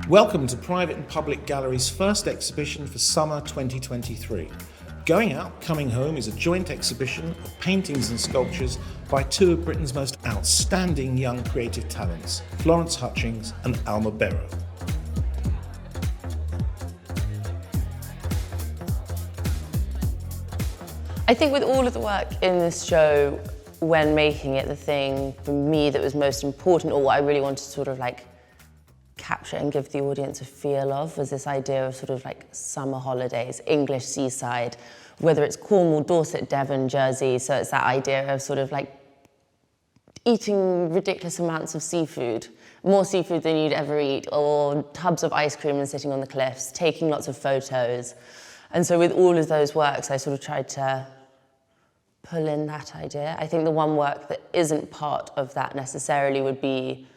Welcome to Private and Public Gallery's first exhibition for summer 2023. Going Out, Coming Home is a joint exhibition of paintings and sculptures by two of Britain's most outstanding young creative talents, Florence Hutchings and Alma Barrow. I think with all of the work in this show, when making it, the thing for me that was most important, or what I really wanted to sort of like capture and give the audience a feel of, was this idea of sort of like summer holidays, English seaside, whether it's Cornwall, Dorset, Devon, Jersey. So it's that idea of sort of like eating ridiculous amounts of seafood, more seafood than you'd ever eat, or tubs of ice cream and sitting on the cliffs, taking lots of photos. And so with all of those works, I sort of tried to pull in that idea. I think the one work that isn't part of that necessarily would be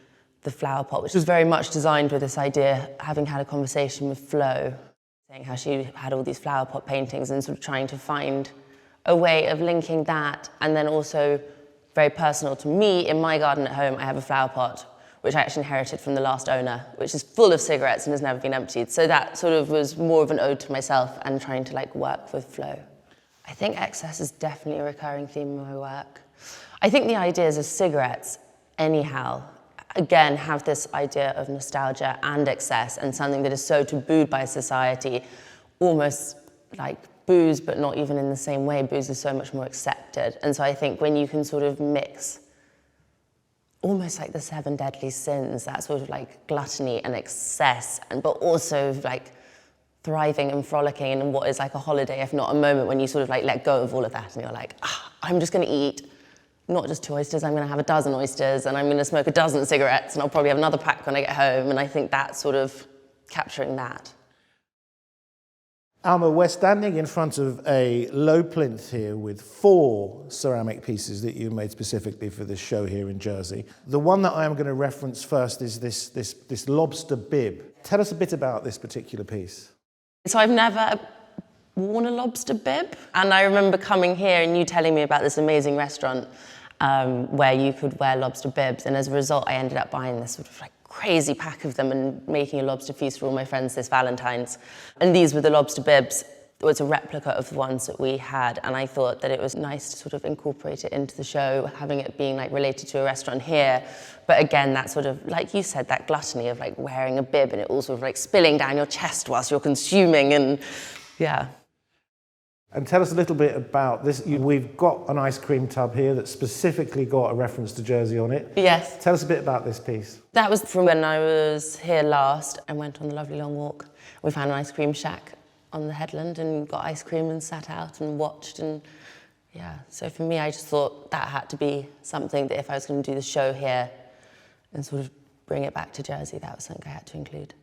the flower pot, which was very much designed with this idea, having had a conversation with Flo, saying how she had all these flower pot paintings and sort of trying to find a way of linking that. And then also very personal to me, in my garden at home, I have a flower pot, which I actually inherited from the last owner, which is full of cigarettes and has never been emptied. So that sort of was more of an ode to myself and trying to like work with Flo. I think excess is definitely a recurring theme in my work. I think the ideas of cigarettes, anyhow, again, have this idea of nostalgia and excess, and something that is so tabooed by society, almost like booze, but not even in the same way. Booze is so much more accepted. And so I think when you can sort of mix almost like the 7 deadly sins, that sort of like gluttony and excess, but also like thriving and frolicking in what is like a holiday, if not a moment when you sort of like let go of all of that and you're like, I'm just gonna eat not just 2 oysters, I'm going to have a dozen oysters, and I'm going to smoke a dozen cigarettes, and I'll probably have another pack when I get home. And I think that's sort of capturing that. Alma, we're standing in front of a low plinth here with 4 ceramic pieces that you made specifically for this show here in Jersey. The one that I am going to reference first is this lobster bib. Tell us a bit about this particular piece. So I've never worn a lobster bib, and I remember coming here and you telling me about this amazing restaurant where you could wear lobster bibs, and as a result I ended up buying this sort of like crazy pack of them and making a lobster feast for all my friends this Valentine's. And these were the lobster bibs. It was a replica of the ones that we had, and I thought that it was nice to sort of incorporate it into the show, having it being like related to a restaurant here. But again, that sort of, like you said, that gluttony of like wearing a bib and it all sort of like spilling down your chest whilst you're consuming, and yeah. And tell us a little bit about this. We've got an ice cream tub here that's specifically got a reference to Jersey on it. Yes. Tell us a bit about this piece. That was from when I was here last and went on the lovely long walk. We found an ice cream shack on the headland and got ice cream and sat out and watched, and yeah. So for me, I just thought that had to be something that if I was going to do the show here and sort of bring it back to Jersey, that was something I had to include.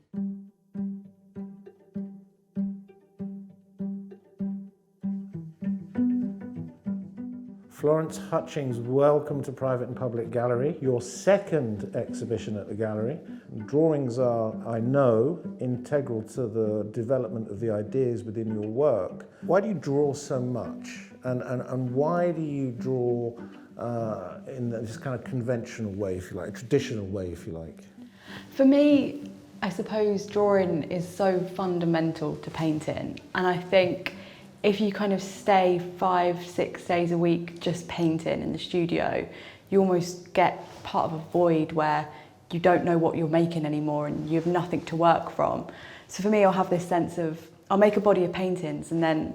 Florence Hutchings, welcome to Private and Public Gallery, your second exhibition at the gallery. Drawings are, I know, integral to the development of the ideas within your work. Why do you draw so much? And why do you draw in this kind of conventional way, if you like, a traditional way, if you like? For me, I suppose drawing is so fundamental to painting, and I think if you kind of stay 5-6 days a week just painting in the studio, you almost get part of a void where you don't know what you're making anymore and you have nothing to work from. So for me, I'll have this sense of, I'll make a body of paintings, and then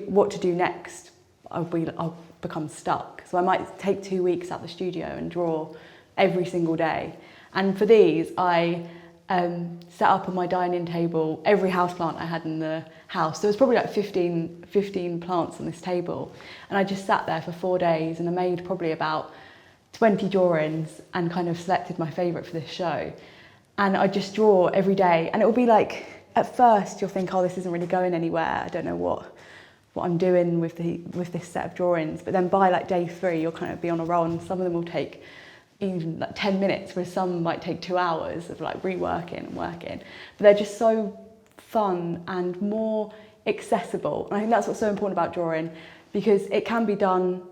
what to do next, I'll become stuck. So I might take 2 weeks out the studio and draw every single day. And for these, I set up on my dining table every houseplant I had in the house. There was probably like 15 plants on this table. And I just sat there for 4 days and I made probably about 20 drawings and kind of selected my favourite for this show. And I just draw every day. And it will be like, at first you'll think, oh, this isn't really going anywhere. I don't know what I'm doing with this set of drawings. But then by like day 3, you'll kind of be on a roll, and some of them will take even like 10 minutes, whereas some might take 2 hours of like reworking and working. But they're just so fun and more accessible. And I think that's what's so important about drawing, because it can be done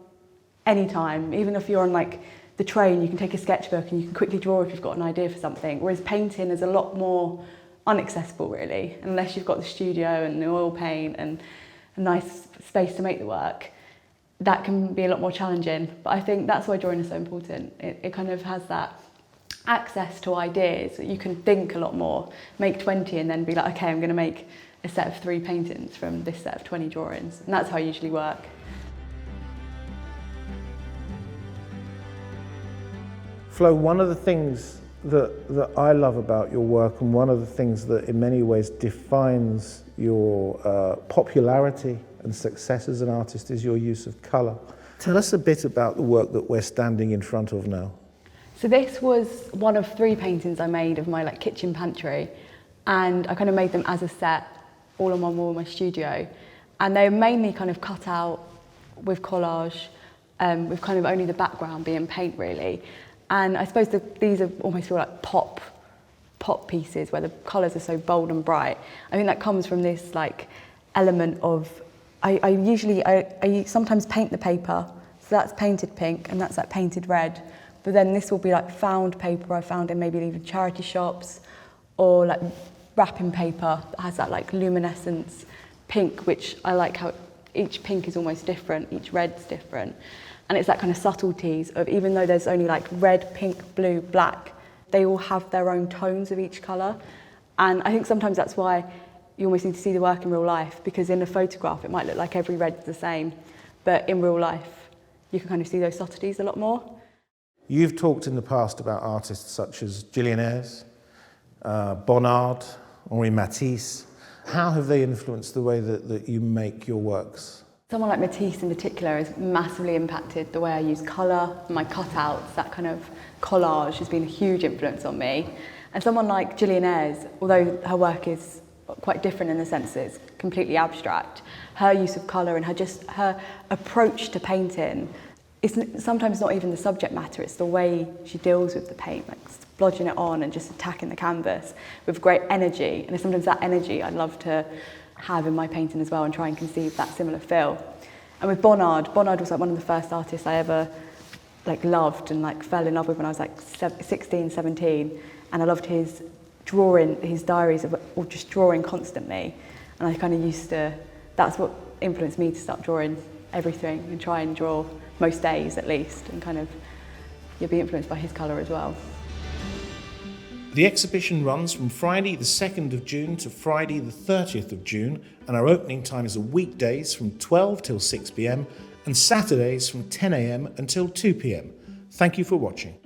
anytime, even if you're on like the train, you can take a sketchbook and you can quickly draw if you've got an idea for something, whereas painting is a lot more inaccessible really, unless you've got the studio and the oil paint and a nice space to make the work. That can be a lot more challenging, but I think that's why drawing is so important. It kind of has that access to ideas that you can think a lot more, make 20 and then be like, okay, I'm going to make a set of 3 paintings from this set of 20 drawings, and that's how I usually work. Flo, one of the things that I love about your work, and one of the things that in many ways defines your popularity and success as an artist, is your use of colour. Tell us a bit about the work that we're standing in front of now. So this was one of 3 paintings I made of my kitchen pantry, and I kind of made them as a set, all on one wall in my studio, and they're mainly kind of cut out with collage, with kind of only the background being paint really. And I suppose these almost feel like pop pieces where the colours are so bold and bright. I think that comes from this element of, I sometimes paint the paper, so that's painted pink and that's painted red, but then this will be found paper I found in maybe even charity shops, or wrapping paper that has that luminescence pink, which I like how each pink is almost different, each red's different. And it's that kind of subtleties of, even though there's only red, pink, blue, black, they all have their own tones of each colour. And I think sometimes that's why you almost need to see the work in real life, because in a photograph it might look like every red's the same, but in real life you can kind of see those subtleties a lot more. You've talked in the past about artists such as Gillian Ayres, Bonnard, Henri Matisse. How have they influenced the way that you make your works? Someone like Matisse in particular has massively impacted the way I use colour, my cutouts, that kind of collage has been a huge influence on me. And someone like Gillian Ayres, although her work is quite different in the sense that it's completely abstract, her use of colour and her approach to painting, it's sometimes not even the subject matter, it's the way she deals with the paint, splodging it on and just attacking the canvas with great energy. And it's sometimes that energy I'd love to have in my painting as well, and try and conceive that similar feel. And with Bonnard was one of the first artists I ever loved and fell in love with when I was 16, 17, and I loved his drawing, his diaries of just drawing constantly, and I kind of that's what influenced me to start drawing everything and try and draw most days at least, and kind of be influenced by his colour as well. The exhibition runs from Friday the 2nd of June to Friday the 30th of June, and our opening times are weekdays from 12 till 6 p.m and Saturdays from 10 a.m until 2 p.m. Thank you for watching.